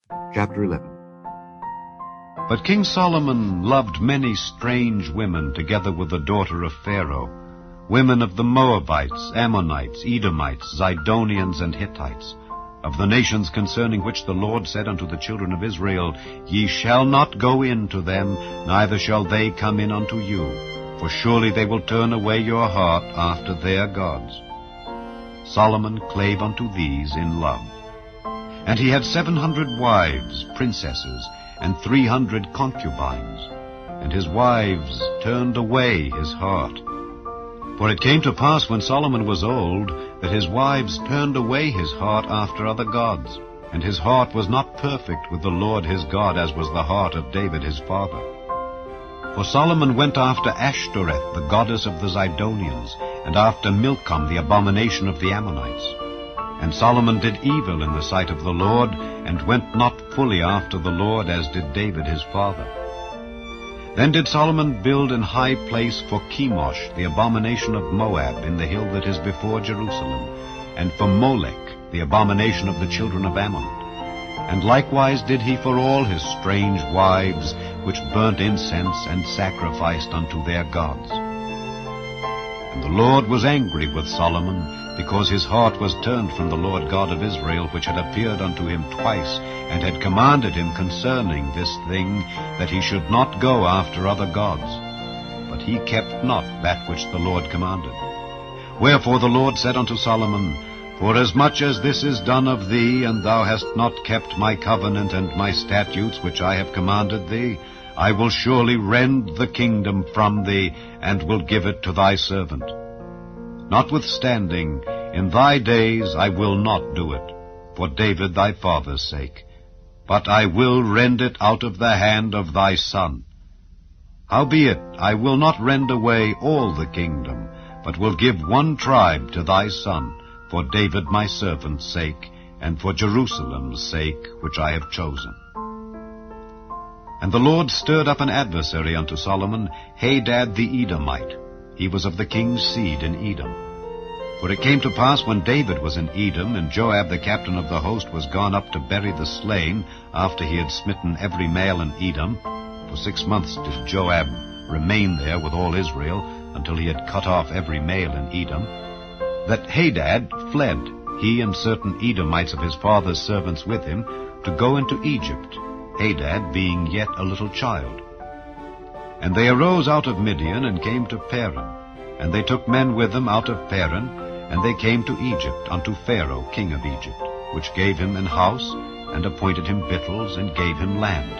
Chapter 11. But King Solomon loved many strange women, together with the daughter of Pharaoh, women of the Moabites, Ammonites, Edomites, Zidonians, and Hittites, of the nations concerning which the Lord said unto the children of Israel, Ye shall not go in to them, neither shall they come in unto you, for surely they will turn away your heart after their gods. Solomon clave unto these in love. And he had 700 wives, princesses, and 300 concubines, and his wives turned away his heart. For it came to pass when Solomon was old, that his wives turned away his heart after other gods, and his heart was not perfect with the Lord his God, as was the heart of David his father. For Solomon went after Ashtoreth, the goddess of the Zidonians, and after Milcom, the abomination of the Ammonites. And Solomon did evil in the sight of the Lord, and went not fully after the Lord, as did David his father. Then did Solomon build an high place for Chemosh, the abomination of Moab, in the hill that is before Jerusalem, and for Molech, the abomination of the children of Ammon. And likewise did he for all his strange wives, which burnt incense and sacrificed unto their gods. And the Lord was angry with Solomon, because his heart was turned from the Lord God of Israel, which had appeared unto him twice, and had commanded him concerning this thing, that he should not go after other gods. But he kept not that which the Lord commanded. Wherefore the Lord said unto Solomon, Forasmuch as this is done of thee, and thou hast not kept my covenant and my statutes which I have commanded thee, I will surely rend the kingdom from thee, and will give it to thy servant. Notwithstanding, in thy days I will not do it, for David thy father's sake, but I will rend it out of the hand of thy son. Howbeit, I will not rend away all the kingdom, but will give one tribe to thy son, for David my servant's sake, and for Jerusalem's sake, which I have chosen. And the Lord stirred up an adversary unto Solomon, Hadad the Edomite. He was of the king's seed in Edom. For it came to pass when David was in Edom, and Joab the captain of the host was gone up to bury the slain, after he had smitten every male in Edom, for 6 months did Joab remain there with all Israel, until he had cut off every male in Edom, that Hadad fled, he and certain Edomites of his father's servants with him, to go into Egypt, Hadad being yet a little child. And they arose out of Midian, and came to Paran. And they took men with them out of Paran, and they came to Egypt, unto Pharaoh king of Egypt, which gave him an house, and appointed him victuals, and gave him land.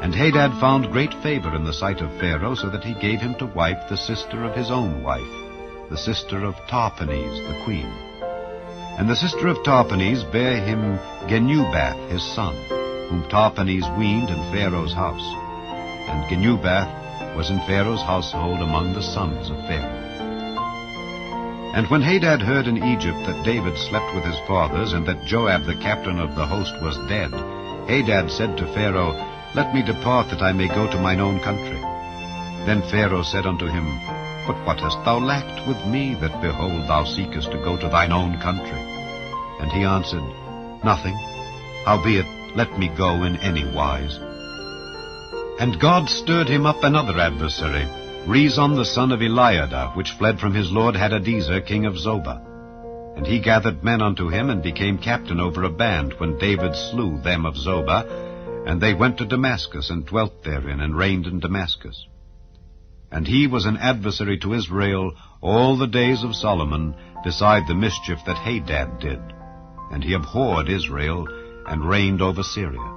And Hadad found great favor in the sight of Pharaoh, so that he gave him to wife the sister of his own wife, the sister of Tahpenes the queen. And the sister of Tahpenes bare him Genubath his son, whom Tahpenes weaned in Pharaoh's house. And Genubath was in Pharaoh's household among the sons of Pharaoh. And when Hadad heard in Egypt that David slept with his fathers, and that Joab the captain of the host was dead, Hadad said to Pharaoh, Let me depart, that I may go to mine own country. Then Pharaoh said unto him, But what hast thou lacked with me, that, behold, thou seekest to go to thine own country? And he answered, Nothing. Howbeit, let me go in any wise. And God stirred him up another adversary, Rezon the son of Eliada, which fled from his lord Hadadezer king of Zobah. And he gathered men unto him, and became captain over a band, when David slew them of Zobah. And they went to Damascus, and dwelt therein, and reigned in Damascus. And he was an adversary to Israel all the days of Solomon, beside the mischief that Hadad did. And he abhorred Israel, and reigned over Syria.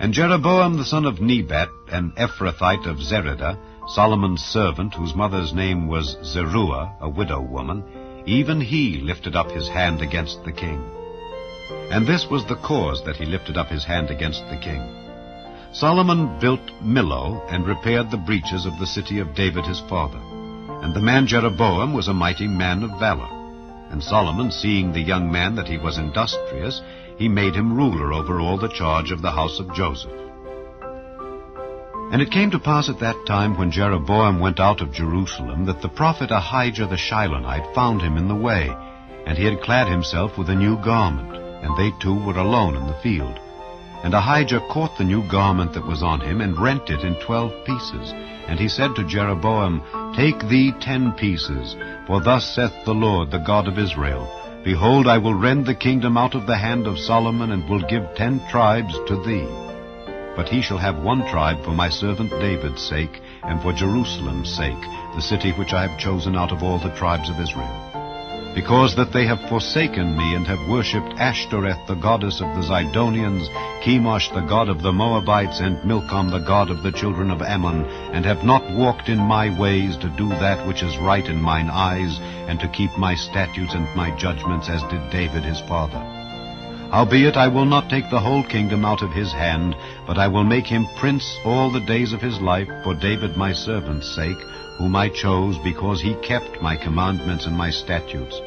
And Jeroboam the son of Nebat, an Ephrathite of Zereda, Solomon's servant, whose mother's name was Zeruah, a widow woman, even he lifted up his hand against the king. And this was the cause that he lifted up his hand against the king. Solomon built Millo, and repaired the breaches of the city of David his father. And the man Jeroboam was a mighty man of valor. And Solomon, seeing the young man that he was industrious, he made him ruler over all the charge of the house of Joseph. And it came to pass at that time, when Jeroboam went out of Jerusalem, that the prophet Ahijah the Shilonite found him in the way, and he had clad himself with a new garment. and they two were alone in the field. And Ahijah caught the new garment that was on him, and rent it in 12 pieces. And he said to Jeroboam, Take thee 10 pieces, for thus saith the Lord, the God of Israel, Behold, I will rend the kingdom out of the hand of Solomon, and will give 10 tribes to thee. But he shall have 1 tribe for my servant David's sake, and for Jerusalem's sake, the city which I have chosen out of all the tribes of Israel. Because that they have forsaken me, and have worshipped Ashtoreth, the goddess of the Zidonians, Chemosh, the god of the Moabites, and Milcom, the god of the children of Ammon, and have not walked in my ways to do that which is right in mine eyes, and to keep my statutes and my judgments, as did David his father. Howbeit I will not take the whole kingdom out of his hand, but I will make him prince all the days of his life, for David my servant's sake, whom I chose, because he kept my commandments and my statutes.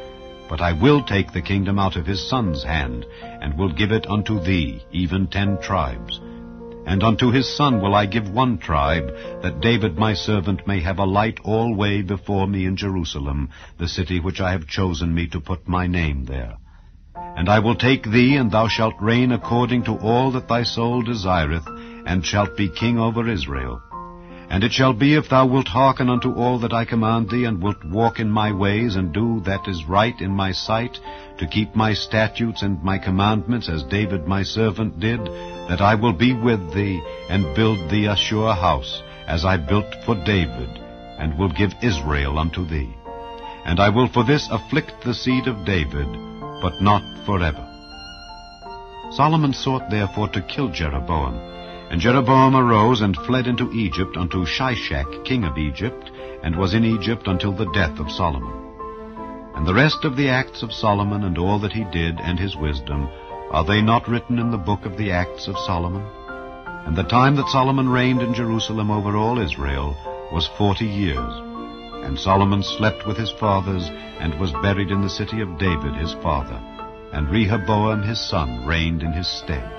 But I will take the kingdom out of his son's hand, and will give it unto thee, even 10 tribes. And unto his son will I give 1 tribe, that David my servant may have a light alway before me in Jerusalem, the city which I have chosen me to put my name there. And I will take thee, and thou shalt reign according to all that thy soul desireth, and shalt be king over Israel. And it shall be, if thou wilt hearken unto all that I command thee, and wilt walk in my ways, and do that is right in my sight, to keep my statutes and my commandments, as David my servant did, that I will be with thee, and build thee a sure house, as I built for David, and will give Israel unto thee. And I will for this afflict the seed of David, but not forever. Solomon sought therefore to kill Jeroboam. And Jeroboam arose and fled into Egypt unto Shishak, king of Egypt, and was in Egypt until the death of Solomon. And the rest of the acts of Solomon, and all that he did, and his wisdom, are they not written in the book of the acts of Solomon? And the time that Solomon reigned in Jerusalem over all Israel was 40 years. And Solomon slept with his fathers, and was buried in the city of David his father. And Rehoboam his son reigned in his stead.